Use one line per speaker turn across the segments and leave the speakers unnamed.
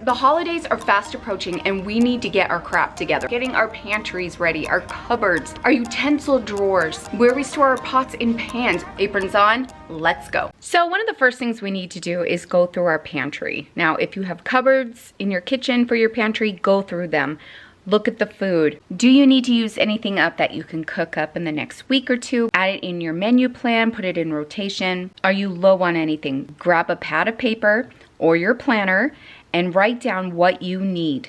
The holidays are fast approaching and we need to get our crap together. Getting our pantries ready, our cupboards, our utensil drawers, where we store our pots and pans. Aprons on, let's go. So one of the first things we need to do is go through our pantry. Now, if you have cupboards in your kitchen for your pantry, go through them. Look at the food. Do you need to use anything up that you can cook up in the next week or two? Add it in your menu plan, put it in rotation. Are you low on anything? Grab a pad of paper or your planner and write down what you need.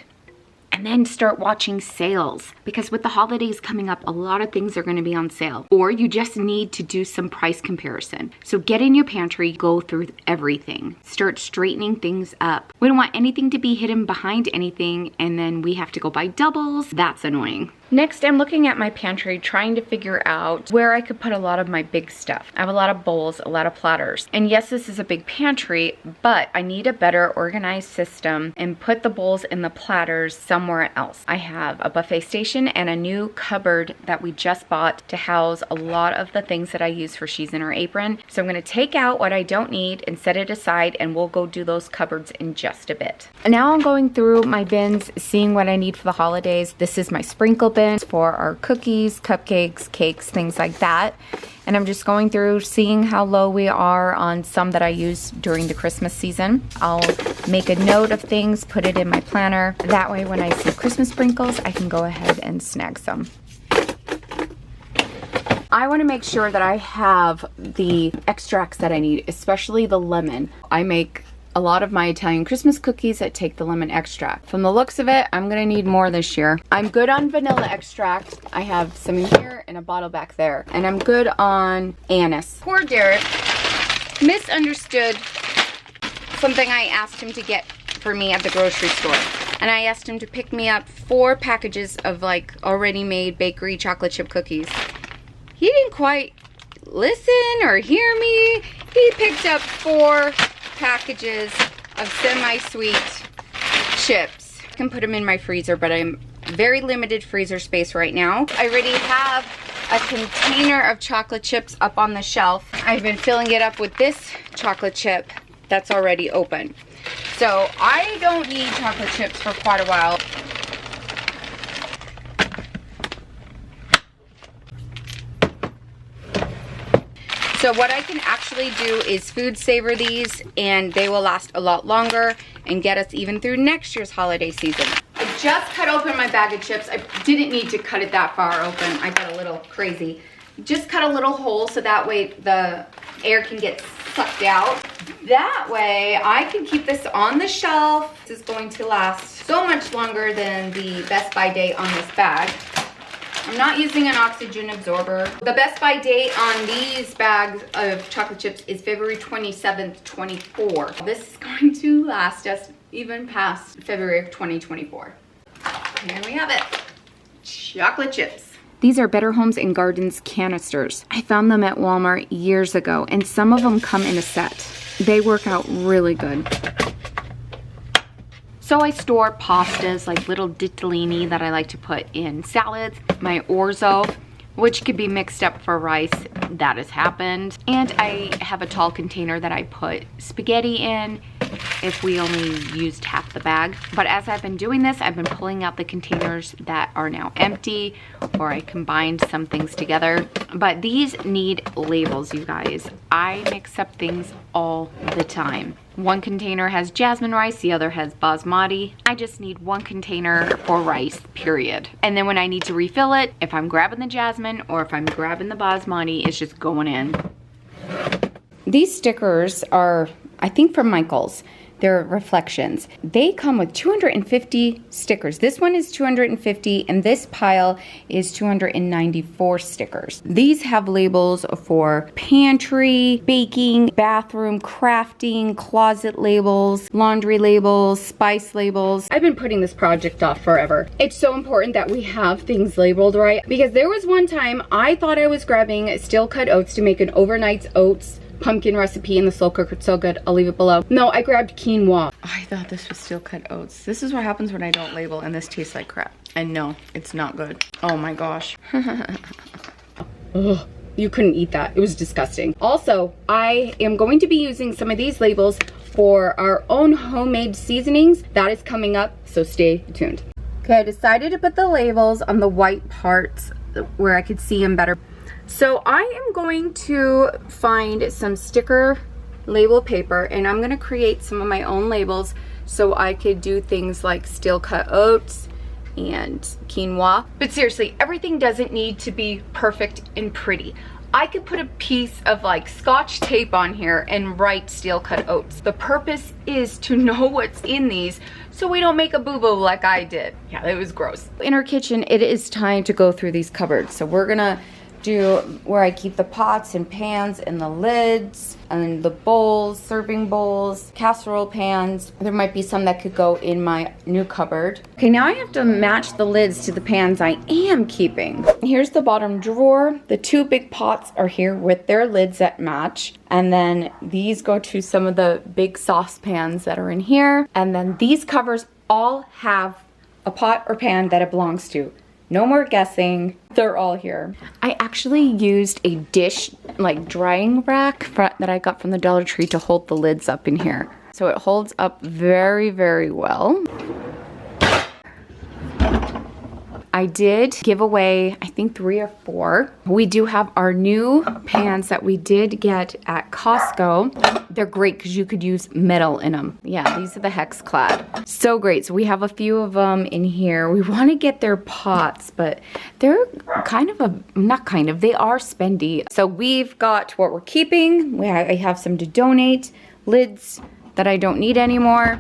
And then start watching sales, because with the holidays coming up, a lot of things are going to be on sale, or you just need to do some price comparison. So get in your pantry, go through everything, start straightening things up. We don't want anything to be hidden behind anything, and then we have to go buy doubles. That's annoying. Next, I'm looking at my pantry, trying to figure out where I could put a lot of my big stuff. I have a lot of bowls, a lot of platters. And yes, this is a big pantry, but I need a better organized system and put the bowls and the platters somewhere else. I have a buffet station and a new cupboard that we just bought to house a lot of the things that I use for She's in Her Apron. So I'm gonna take out what I don't need and set it aside, and we'll go do those cupboards in just a bit. Now I'm going through my bins, seeing what I need for the holidays. This is my sprinkle bin for our cookies, cupcakes, cakes, things like that. And I'm just going through, seeing how low we are on some that I use during the Christmas season. I'll make a note of things, put it in my planner. That way when I see Christmas sprinkles, I can go ahead and snag some. I want to make sure that I have the extracts that I need, especially the lemon. I make a lot of my Italian Christmas cookies that take the lemon extract. From the looks of it, I'm gonna need more this year. I'm good on vanilla extract. I have some in here and a bottle back there. And I'm good on anise. Poor Derek misunderstood something I asked him to get for me at the grocery store. And I asked him to pick me up 4 packages of like already made bakery chocolate chip cookies. He didn't quite listen or hear me. He picked up 4 packages of semi-sweet chips. I can put them in my freezer, but I'm very limited freezer space right now. I already have a container of chocolate chips up on the shelf. I've been filling it up with this chocolate chip that's already open. So I don't need chocolate chips for quite a while. So what I can actually do is food savor these, and they will last a lot longer and get us even through next year's holiday season. I just cut open my bag of chips. I didn't need to cut it that far open. I got a little crazy. Just cut a little hole so that way the air can get sucked out. That way I can keep this on the shelf. This is going to last so much longer than the Best By date on this bag. I'm not using an oxygen absorber. The Best By date on these bags of chocolate chips is February 27th, 24. This is going to last us even past February of 2024. And there we have it. Chocolate chips. These are Better Homes and Gardens canisters. I found them at Walmart years ago, and some of them come in a set. They work out really good. So I store pastas, like little ditalini that I like to put in salads, my orzo, which could be mixed up for rice. That has happened. And I have a tall container that I put spaghetti in if we only used half the bag. But as I've been doing this, I've been pulling out the containers that are now empty, or I combined some things together. But these need labels, you guys. I mix up things all the time. One container has jasmine rice, the other has basmati. I just need one container for rice, period. And then when I need to refill it, if I'm grabbing the jasmine or if I'm grabbing the basmati, it's just going in. These stickers are, I think, from Michaels. They're reflections. They come with 250 stickers. This one is 250 and this pile is 294 stickers. These have labels for pantry, baking, bathroom, crafting, closet labels, laundry labels, spice labels. I've been putting this project off forever. It's so important that we have things labeled right, because there was one time I thought I was grabbing steel cut oats to make an overnight oats pumpkin recipe in the slow cooker. It's so good. I'll leave it below. No, I grabbed quinoa. I thought this was steel cut oats. This is what happens when I don't label, and this tastes like crap. And no, it's not good. Oh my gosh. Ugh, you couldn't eat that. It was disgusting. Also, I am going to be using some of these labels for our own homemade seasonings. That is coming up, so stay tuned. Okay, I decided to put the labels on the white parts where I could see them better. So I am going to find some sticker label paper, and I'm gonna create some of my own labels so I could do things like steel cut oats and quinoa. But seriously, everything doesn't need to be perfect and pretty. I could put a piece of like scotch tape on here and write steel cut oats. The purpose is to know what's in these so we don't make a boo-boo like I did. Yeah, it was gross. In our kitchen, it is time to go through these cupboards. So we're gonna do where I keep the pots and pans and the lids and the bowls, serving bowls, casserole pans. There might be some that could go in my new cupboard. Okay, now I have to match the lids to the pans I am keeping. Here's the bottom drawer. The two big pots are here with their lids that match. And then these go to some of the big saucepans that are in here. And then these covers all have a pot or pan that it belongs to. No more guessing, they're all here. I actually used a dish, like drying rack that I got from the Dollar Tree to hold the lids up in here. So it holds up very, very well. I did give away, I think 3 or 4. We do have our new pans that we did get at Costco. They're great because you could use metal in them. Yeah, these are the hex clad. So great. So we have a few of them in here. We want to get their pots, but they're kind of they are spendy. So we've got what we're keeping. I have some to donate, lids that I don't need anymore.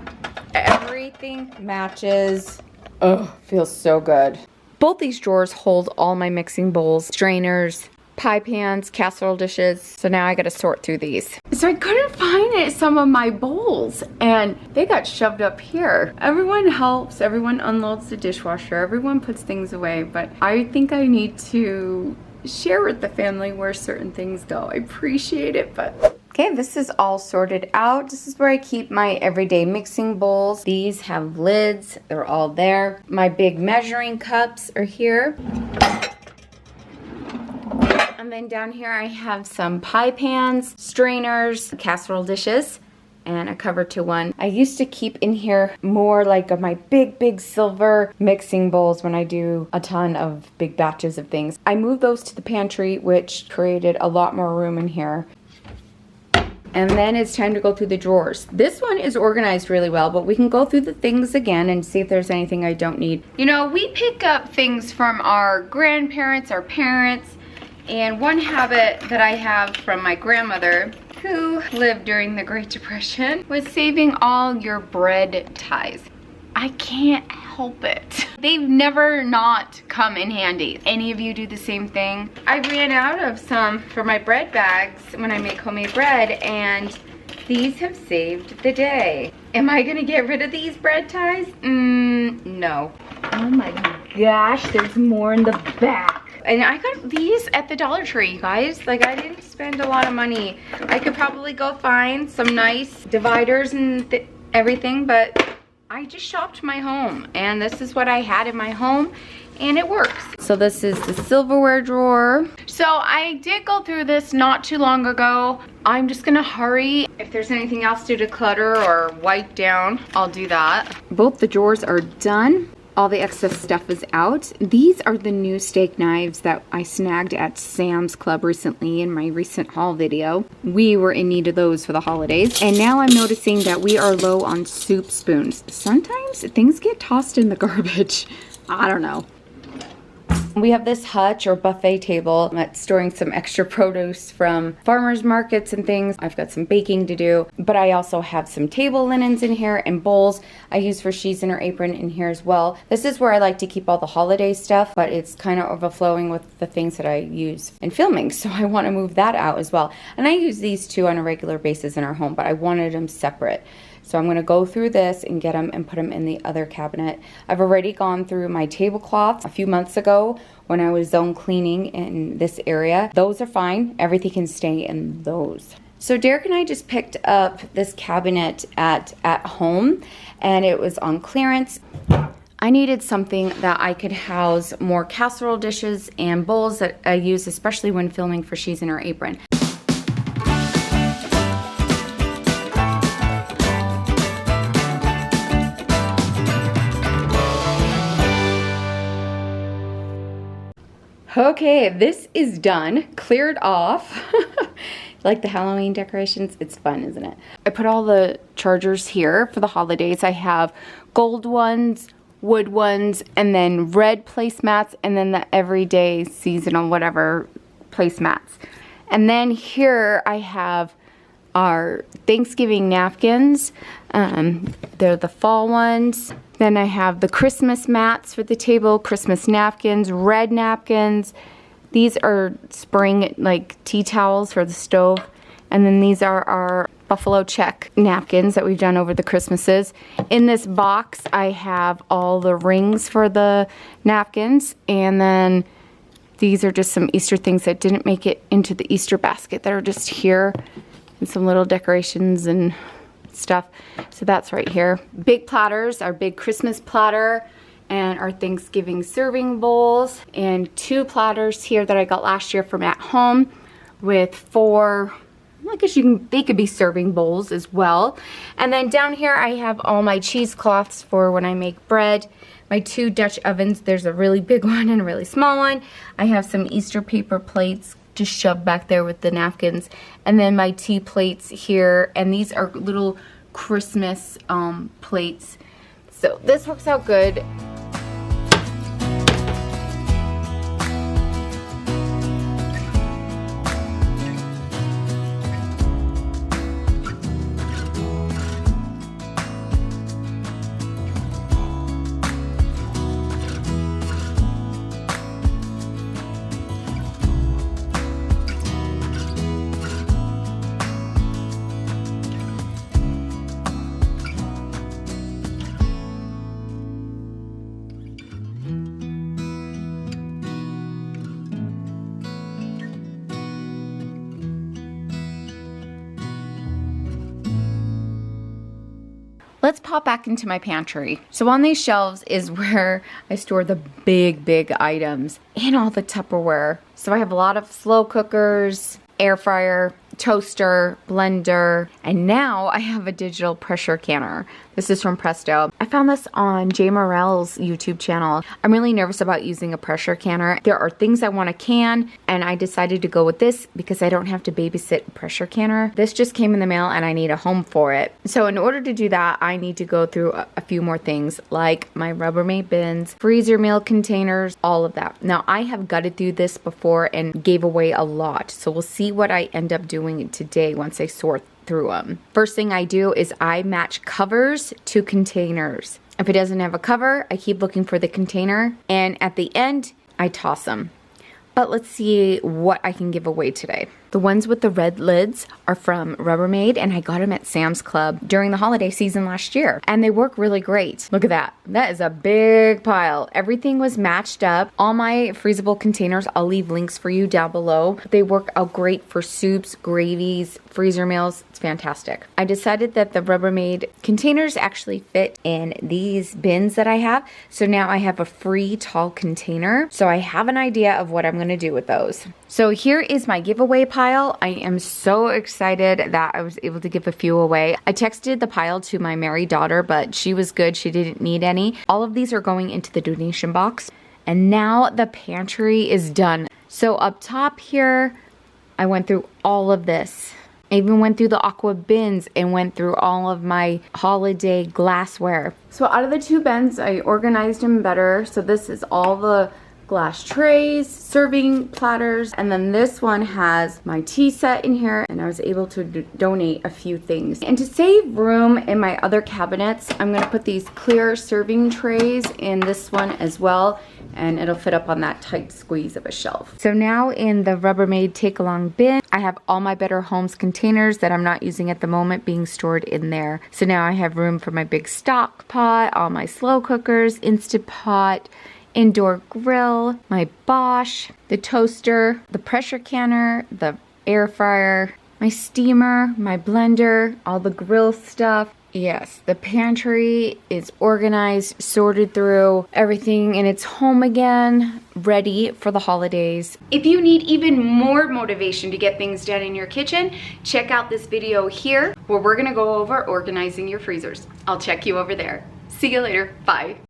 Everything matches. Oh, feels so good. Both these drawers hold all my mixing bowls, strainers, pie pans, casserole dishes. So now I gotta sort through these. So I couldn't find some of my bowls and they got shoved up here. Everyone helps, everyone unloads the dishwasher, everyone puts things away, but I think I need to share with the family where certain things go. I appreciate it, but okay, this is all sorted out. This is where I keep my everyday mixing bowls. These have lids, they're all there. My big measuring cups are here. And then down here I have some pie pans, strainers, casserole dishes, and a cover to one. I used to keep in here more like of my big silver mixing bowls when I do a ton of big batches of things. I moved those to the pantry, which created a lot more room in here. And then it's time to go through the drawers. This one is organized really well, but we can go through the things again and see if there's anything I don't need. You know, we pick up things from our grandparents, our parents, and one habit that I have from my grandmother, who lived during the Great Depression, was saving all your bread ties. I can't help it. They've never not come in handy. Any of you do the same thing? I ran out of some for my bread bags when I make homemade bread, and these have saved the day. Am I gonna get rid of these bread ties? No. Oh my gosh, there's more in the back. And I got these at the Dollar Tree, guys. Like, I didn't spend a lot of money. I could probably go find some nice dividers and everything, but I just shopped my home, and this is what I had in my home, and it works. So this is the silverware drawer. So I did go through this not too long ago. I'm just gonna hurry. If there's anything else to declutter or wipe down, I'll do that. Both the drawers are done. All the excess stuff is out. These are the new steak knives that I snagged at Sam's Club recently in my recent haul video. We were in need of those for the holidays. And now I'm noticing that we are low on soup spoons. Sometimes things get tossed in the garbage. I don't know. We have this hutch or buffet table that's storing some extra produce from farmers markets and things. I've got some baking to do, but I also have some table linens in here and bowls I use for She's in her apron in here as well. This is where I like to keep all the holiday stuff, but it's kind of overflowing with the things that I use in filming, so I want to move that out as well. And I use these two on a regular basis in our home, but I wanted them separate. So I'm gonna go through this and get them and put them in the other cabinet. I've already gone through my tablecloths a few months ago when I was zone cleaning in this area. Those are fine, everything can stay in those. So Derek and I just picked up this cabinet at home, and it was on clearance. I needed something that I could house more casserole dishes and bowls that I use especially when filming for She's in Her Apron. Okay, this is done, cleared off. Like the Halloween decorations, it's fun, isn't it? I put all the chargers here for the holidays. I have gold ones, wood ones, and then red placemats, and then the everyday seasonal whatever placemats. And then here I have our Thanksgiving napkins. They're the fall ones. Then I have the Christmas mats for the table, Christmas napkins, red napkins. These are spring like tea towels for the stove. And then these are our buffalo check napkins that we've done over the Christmases. In this box, I have all the rings for the napkins. And then these are just some Easter things that didn't make it into the Easter basket that are just here. And some little decorations and stuff. So that's right here. Big platters, our big Christmas platter, and our Thanksgiving serving bowls, and 2 platters here that I got last year from at home with 4, I guess they could be serving bowls as well. And then down here I have all my cheesecloths for when I make bread. My 2 Dutch ovens, there's a really big one and a really small one. I have some Easter paper plates just shoved back there with the napkins. And then my tea plates here, and these are little Christmas plates. So this works out good. Let's pop back into my pantry. So on these shelves is where I store the big items and all the Tupperware. So I have a lot of slow cookers, air fryer, toaster, blender, and now I have a digital pressure canner. This is from Presto. I found this on Jay Morrell's YouTube channel. I'm really nervous about using a pressure canner. There are things I want to can, and I decided to go with this because I don't have to babysit a pressure canner. This just came in the mail and I need a home for it. So in order to do that, I need to go through a few more things like my Rubbermaid bins, freezer meal containers, all of that. Now I have gutted through this before and gave away a lot. So we'll see what I end up doing today once I sort through them. First thing I do is I match covers to containers. If it doesn't have a cover, I keep looking for the container, and at the end, I toss them. But let's see what I can give away today. The ones with the red lids are from Rubbermaid, and I got them at Sam's Club during the holiday season last year. And they work really great. Look at that. That is a big pile. Everything was matched up. All my freezable containers, I'll leave links for you down below. They work out great for soups, gravies, freezer meals. It's fantastic. I decided that the Rubbermaid containers actually fit in these bins that I have. So now I have a free tall container. So I have an idea of what I'm going to do with those. So here is my giveaway pile. I am so excited that I was able to give a few away. I texted the pile to my married daughter, but she was good. She didn't need any. All of these are going into the donation box. And now the pantry is done. So up top here, I went through all of this. I even went through the aqua bins and went through all of my holiday glassware. So out of the 2 bins, I organized them better. So this is all the glass trays, serving platters, and then this one has my tea set in here, and I was able to donate a few things. And to save room in my other cabinets, I'm going to put these clear serving trays in this one as well, and it'll fit up on that tight squeeze of a shelf. So now in the Rubbermaid take-along bin, I have all my Better Homes containers that I'm not using at the moment being stored in there. So now I have room for my big stock pot, all my slow cookers, Instant Pot, indoor grill, my Bosch, the toaster, the pressure canner, the air fryer, my steamer, my blender, all the grill stuff. Yes, the pantry is organized, sorted through, everything in its home again, ready for the holidays. If you need even more motivation to get things done in your kitchen, check out this video here where we're gonna go over organizing your freezers. I'll check you over there. See you later. Bye.